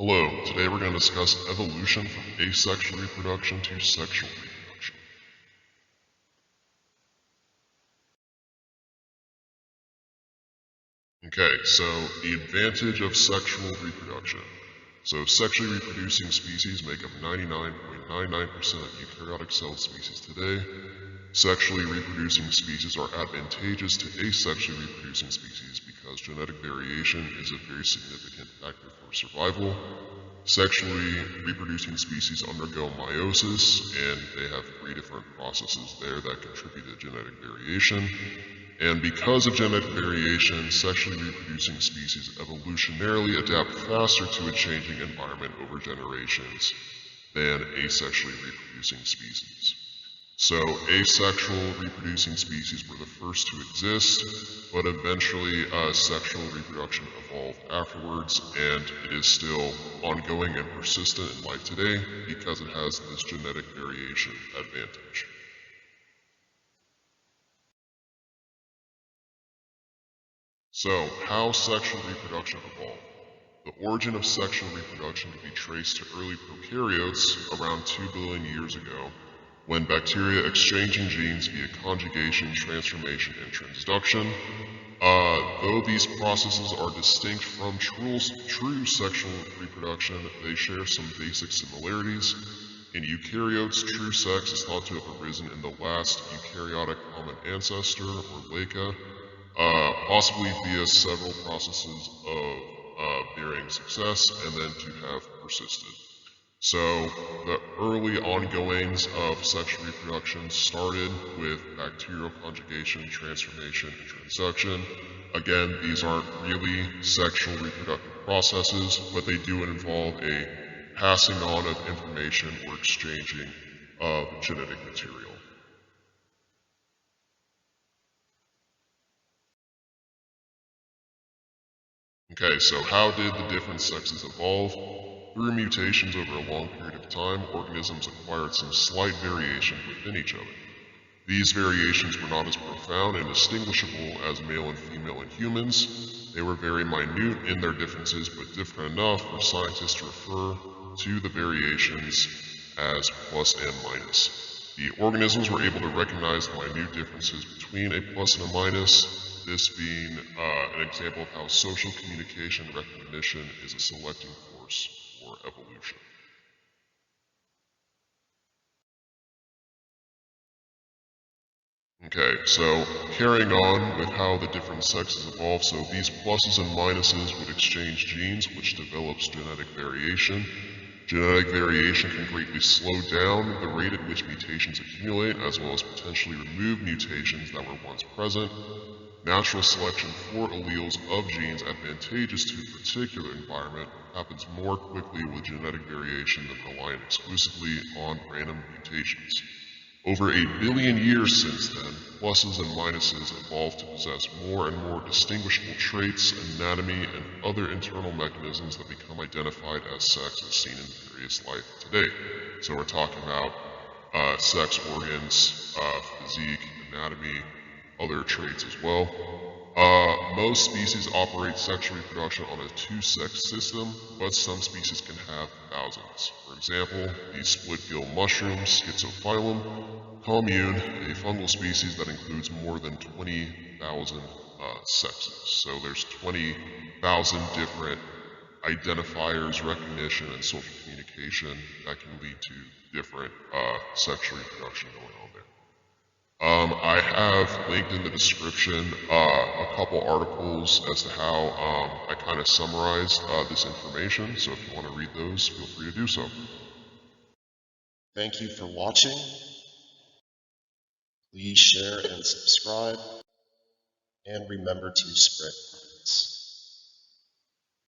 Hello, today we're going to discuss evolution from asexual reproduction to sexual reproduction. Okay, so the advantage of sexual reproduction. So sexually reproducing species make up 99.99% of eukaryotic cell species today. Sexually reproducing species are advantageous to asexually reproducing species because genetic variation is a very significant factor for survival. Sexually reproducing species undergo meiosis, and they have 3 different processes there that contribute to genetic variation. And because of genetic variation, sexually reproducing species evolutionarily adapt faster to a changing environment over generations than asexually reproducing species. So asexual reproducing species were the first to exist, but eventually sexual reproduction evolved afterwards, and it is still ongoing and persistent in life today because it has this genetic variation advantage. So, how sexual reproduction evolved. The origin of sexual reproduction can be traced to early prokaryotes around 2 billion years ago, when bacteria exchanging genes via conjugation, transformation, and transduction. Though these processes are distinct from true sexual reproduction, they share some basic similarities. In eukaryotes, true sex is thought to have arisen in the last eukaryotic common ancestor, or Laika, possibly via several processes of varying success and then to have persisted. So the early ongoings of sexual reproduction started with bacterial conjugation, transformation, and transduction. Again, these aren't really sexual reproductive processes, but they do involve a passing on of information or exchanging of genetic material. Okay, so how did the different sexes evolve? Through mutations over a long period of time, organisms acquired some slight variation within each other. These variations were not as profound and distinguishable as male and female in humans. They were very minute in their differences, but different enough for scientists to refer to the variations as plus and minus. The organisms were able to recognize the minute differences between a plus and a minus, this being an example of how social communication recognition is a selecting force for evolution. Okay, so carrying on with how the different sexes evolve, so these pluses and minuses would exchange genes, which develops genetic variation. Genetic variation can greatly slow down the rate at which mutations accumulate, as well as potentially remove mutations that were once present. Natural selection for alleles of genes advantageous to a particular environment happens more quickly with genetic variation than relying exclusively on random mutations. Over 8 billion years since then, pluses and minuses evolved to possess more and more distinguishable traits, anatomy, and other internal mechanisms that become identified as sex as seen in various life today. So we're talking about sex organs, physique, anatomy, other traits as well. Most species operate sexual reproduction on a 2-sex system, but some species can have thousands. For example, the split-gill mushroom, Schizophilum commune, a fungal species that includes more than 20,000 sexes. So there's 20,000 different identifiers, recognition, and social communication that can lead to different sexual reproduction going on there. I have linked in the description a couple articles as to how I kind of summarize this information, so if you want to read those, feel free to do so. Thank you for watching. Please share and subscribe, and remember to spread kindness.